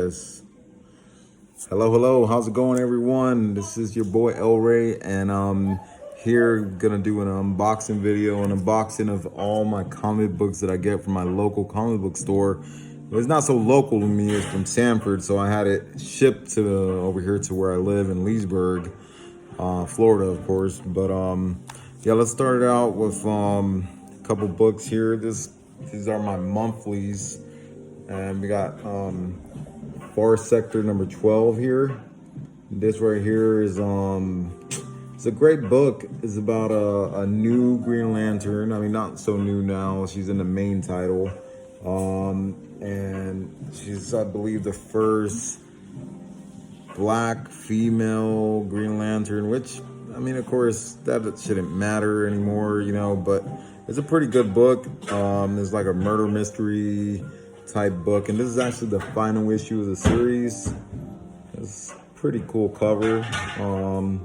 Yes. Hello, how's it going, everyone? This is your boy El Ray, and I'm here gonna do an unboxing video, an unboxing of all my comic books that I get from my local comic book store. It's not so local to me, it's from Sanford, so I had it shipped to over here to where I live in Leesburg, Florida, of course. But yeah, let's start it out with a couple books here. These are my monthlies, and we got Far Sector number 12 here. This right here is it's a great book. It's about a new Green Lantern. I mean, not so new now. She's in the main title. And she's, I believe, the first black female Green Lantern, which, I mean, of course, that shouldn't matter anymore, but it's a pretty good book. It's like a murder mystery type book, and this is actually the final issue of the series. It's pretty cool cover. Don't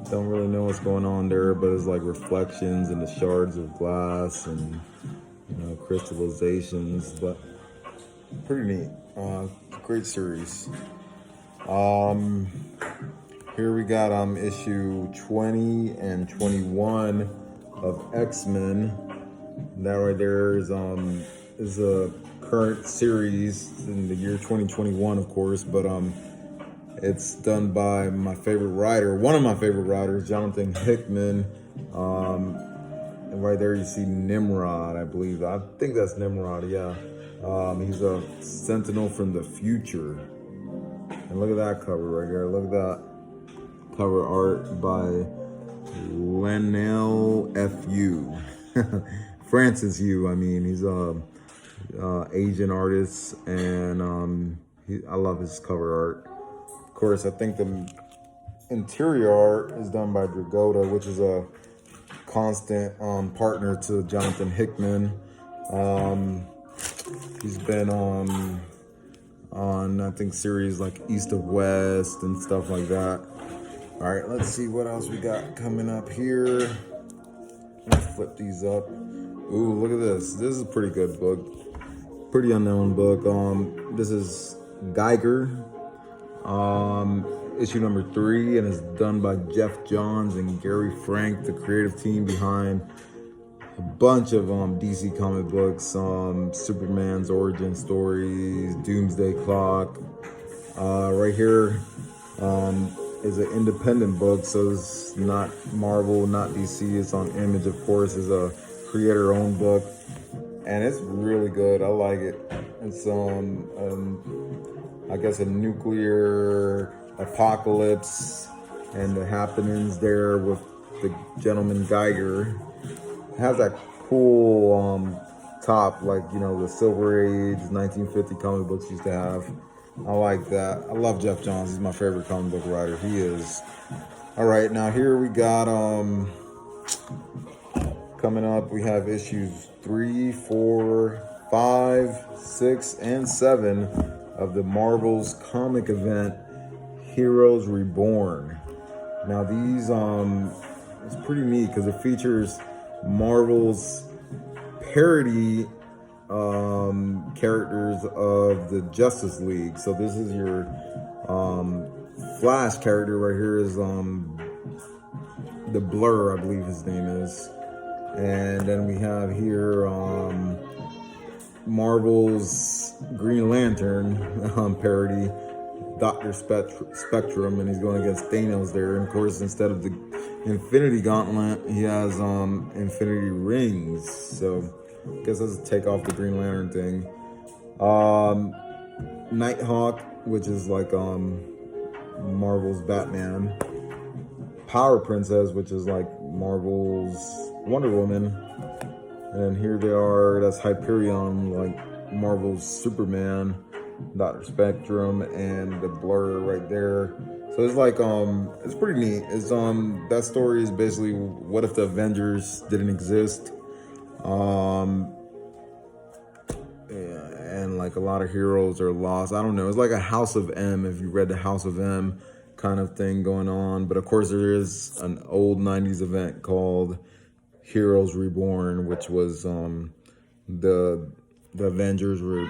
really know what's going on there, but it's like reflections and the shards of glass and crystallizations, but pretty neat. Great series. Here we got issue 20 and 21 of X-Men. That right there is a current series in the year 2021, of course, but it's done by my favorite writer, one of my favorite writers, Jonathan Hickman. And right there you see Nimrod, I believe. I think that's Nimrod, yeah. He's a sentinel from the future. And look at that cover right there. Look at that cover art by Leinil Fu. Francis Yu, I mean, he's a Asian artist, and I love his cover art. Of course, I think the interior art is done by Dragotta, which is a constant partner to Jonathan Hickman. He's been on I think series like East of West and stuff like that. All right, let's see what else we got coming up here. Let's flip these up. Ooh, look at this. This is a pretty good book. Pretty unknown book. This is Geiger, issue number 3, and it's done by Jeff Johns and Gary Frank, the creative team behind a bunch of DC comic books, Superman's origin stories, Doomsday Clock. Right here is an independent book, so it's not Marvel, not DC. It's on Image, of course. It's a creator-owned book, and it's really good. I like it. It's I guess a nuclear apocalypse and the happenings there with the gentleman Geiger. It has that cool top, like the Silver Age 1950 comic books used to have. I like that. I love Jeff Johns. He's my favorite comic book writer. He is. All right, now here we got coming up, we have issues 3, 4, 5, 6, and 7 of the Marvel's comic event, Heroes Reborn. Now these, it's pretty neat because it features Marvel's parody characters of the Justice League. So this is your Flash character right here is the Blur, I believe his name is. And then we have here Marvel's Green Lantern parody, Dr. Spectrum, and he's going against Thanos there. And of course, instead of the Infinity Gauntlet, he has Infinity Rings. So I guess that's a take off the Green Lantern thing. Nighthawk, which is like Marvel's Batman. Power Princess, which is like Marvel's Wonder Woman. And here they are, that's Hyperion, like Marvel's Superman, Dr. Spectrum, and the Blur right there. So it's like it's pretty neat. It's that story is basically what if the Avengers didn't exist, and like a lot of heroes are lost. I don't know, it's like a House of M, if you read the House of M kind of thing going on. But of course there is an old 90s event called Heroes Reborn, which was the Avengers were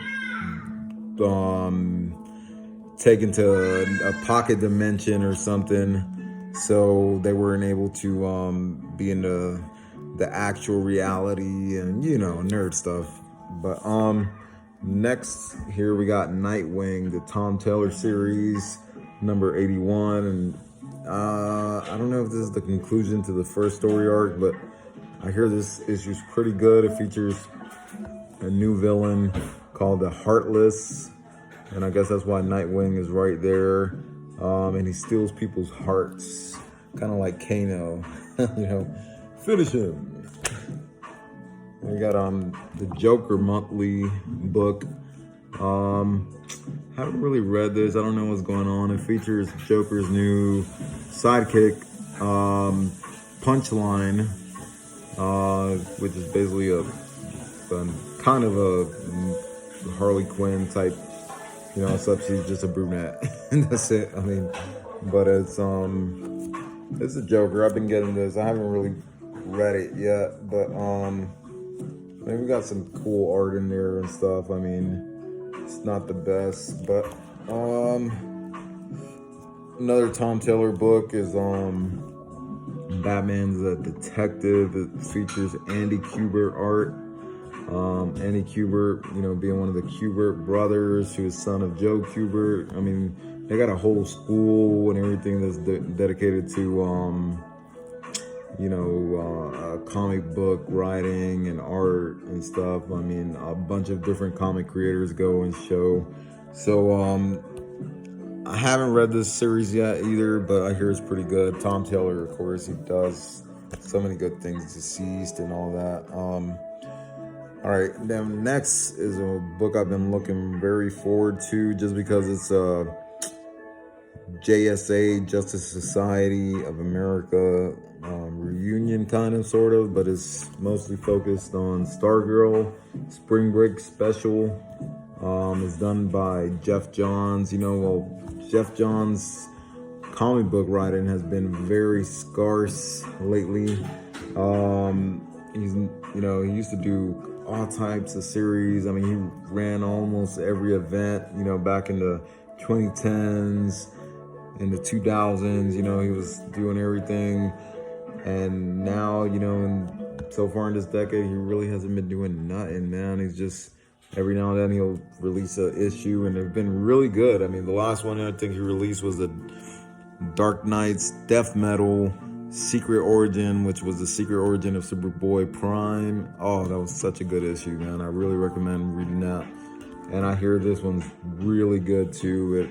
taken to a pocket dimension or something, so they weren't able to be in the actual reality and nerd stuff. But next here we got Nightwing, the Tom Taylor series, number 81, and I don't know if this is the conclusion to the first story arc, but I hear this issue's pretty good. It features a new villain called the Heartless, and I guess that's why Nightwing is right there. And he steals people's hearts, kind of like Kano. Finish him. We got the Joker monthly book. Haven't really read this. I don't know what's going on. It features Joker's new sidekick, Punchline, which is basically a kind of a Harley Quinn type, except she's just a brunette. And that's it. I mean, but it's a Joker. I've been getting this. I haven't really read it yet, but we got some cool art in there and stuff. I mean, it's not the best, but another Tom Taylor book is Batman's a Detective. It features Andy Kubert art. Andy Kubert, being one of the Kubert brothers, who is son of Joe Kubert. I mean, they got a whole school and everything that's dedicated to comic book writing and art and stuff. I mean, a bunch of different comic creators go and show. So I haven't read this series yet either, but I hear it's pretty good. Tom Taylor, of course, he does so many good things, Deceased and all that. All right, then next is a book I've been looking very forward to, just because it's a JSA, Justice Society of America reunion, kind of, sort of, but it's mostly focused on Stargirl. Spring Break Special. It's done by Jeff Johns. Jeff Johns' comic book writing has been very scarce lately. He used to do all types of series. I mean, he ran almost every event, back in the 2010s, in the 2000s, he was doing everything. And now, so far in this decade, he really hasn't been doing nothing, man. He's just, every now and then he'll release an issue, and they've been really good. I mean, the last one I think he released was the Dark Knight's Death Metal Secret Origin, which was the secret origin of Superboy Prime. Oh, that was such a good issue, man. I really recommend reading that. And I hear this one's really good too. It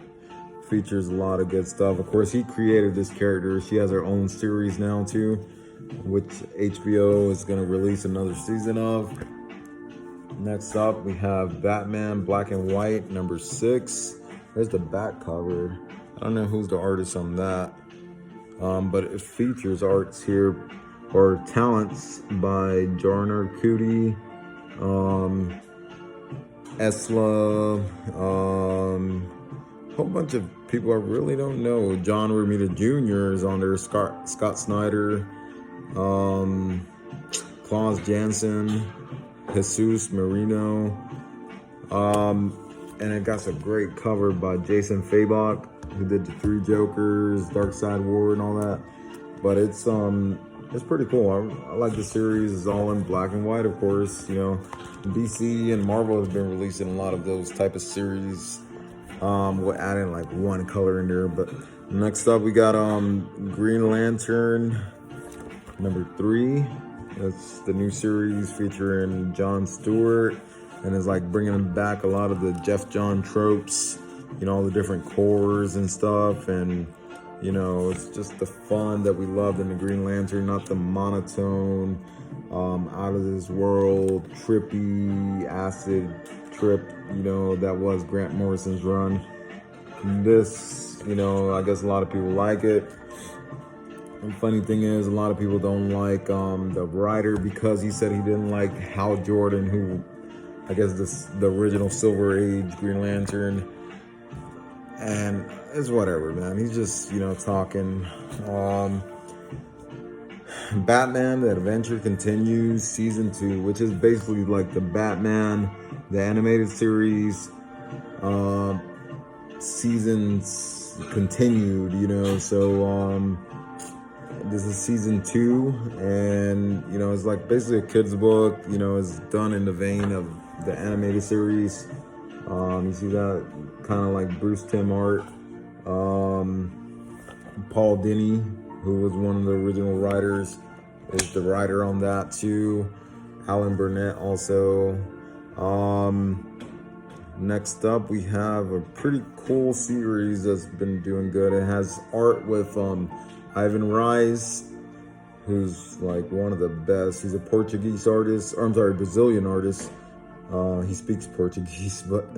features a lot of good stuff. Of course, he created this character. She has her own series now too, which HBO is going to release another season of. Next up, we have Batman Black and White, number 6. There's the back cover. I don't know who's the artist on that. But it features arts here, or talents, by Jarner Cootie, Esla, whole bunch of people I really don't know. John Romita Jr. is on there, Scott Snyder, Klaus Janson, Jesus Marino, and it got a great cover by Jason Fabok, who did the 3 Jokers, Dark Side War, and all that. But it's pretty cool. I like the series. It's all in black and white, of course. DC and Marvel has been releasing a lot of those type of series, with adding like one color in there. But next up, we got Green Lantern, number 3. That's the new series featuring Jon Stewart, and it's like bringing back a lot of the Jeff John tropes. All the different cores and stuff, and it's just the fun that we loved in the Green Lantern, not the monotone, out of this world, trippy, acid trip, that was Grant Morrison's run. This, I guess a lot of people like it. And funny thing is, a lot of people don't like the writer, because he said he didn't like Hal Jordan, who I guess the original Silver Age Green Lantern. And it's whatever, man. He's just, talking. Batman, The Adventure Continues, Season 2, which is basically like the Batman, the animated series, seasons continued, you know. So this is season 2, and you know, it's like basically a kid's book. You know, it's done in the vein of the animated series. You see that kind of like Bruce Timm art. Paul Dini, who was one of the original writers, is the writer on that too. Alan Burnett also. Next up, we have a pretty cool series that's been doing good. It has art with Ivan Reis, who's like one of the best. He's a Portuguese artist, or I'm sorry, Brazilian artist. He speaks Portuguese, but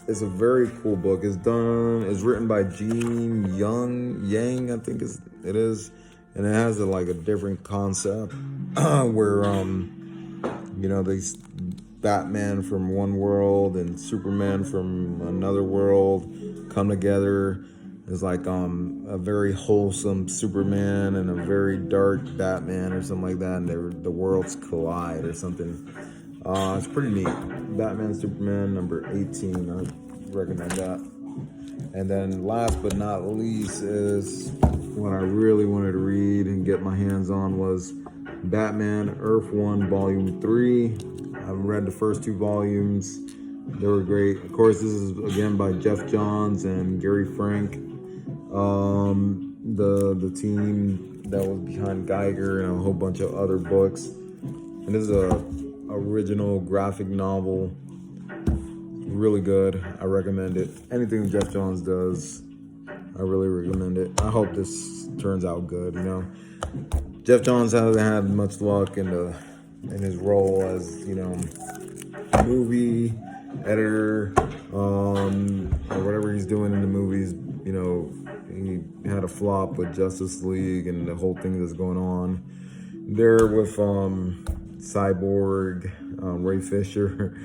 it's a very cool book. It's written by Gene Yang, I think it is, and it has like a different concept where you know, these Batman from one world and Superman from another world come together. It's like a very wholesome Superman and a very dark Batman or something like that, and the worlds collide or something. It's pretty neat. Batman Superman number 18. I recommend that. And then last but not least is what I really wanted to read and get my hands on was Batman Earth 1 Volume 3. I've read the first 2 volumes. They were great. Of course, this is again by Jeff Johns and Gary Frank. The team that was behind Geiger and a whole bunch of other books. And this is a original graphic novel. Really good. I recommend it. Anything Jeff Johns does, I really recommend it. I hope this turns out good, you know. Jeff Johns hasn't had much luck in his role as, you know, movie editor, or whatever he's doing in the movies. You know, he had a flop with Justice League and the whole thing that's going on there with Cyborg, Ray Fisher,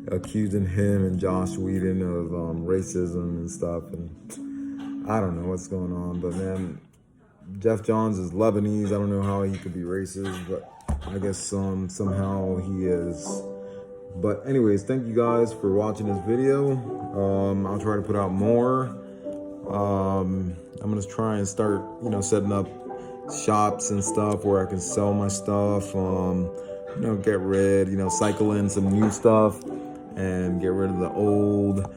accusing him and Joss Whedon of racism and stuff. And I don't know what's going on, but man, Jeff Johns is Lebanese. I don't know how he could be racist, but I guess somehow he is. But anyways, thank you guys for watching this video. I'll try to put out more. I'm gonna try and start, you know, setting up shops and stuff where I can sell my stuff. You know, get rid, you know, cycle in some new stuff and get rid of the old.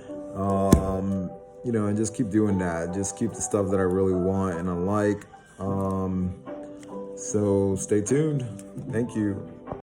You know, and just keep doing that. Just keep the stuff that I really want and I like. So stay tuned. Thank you.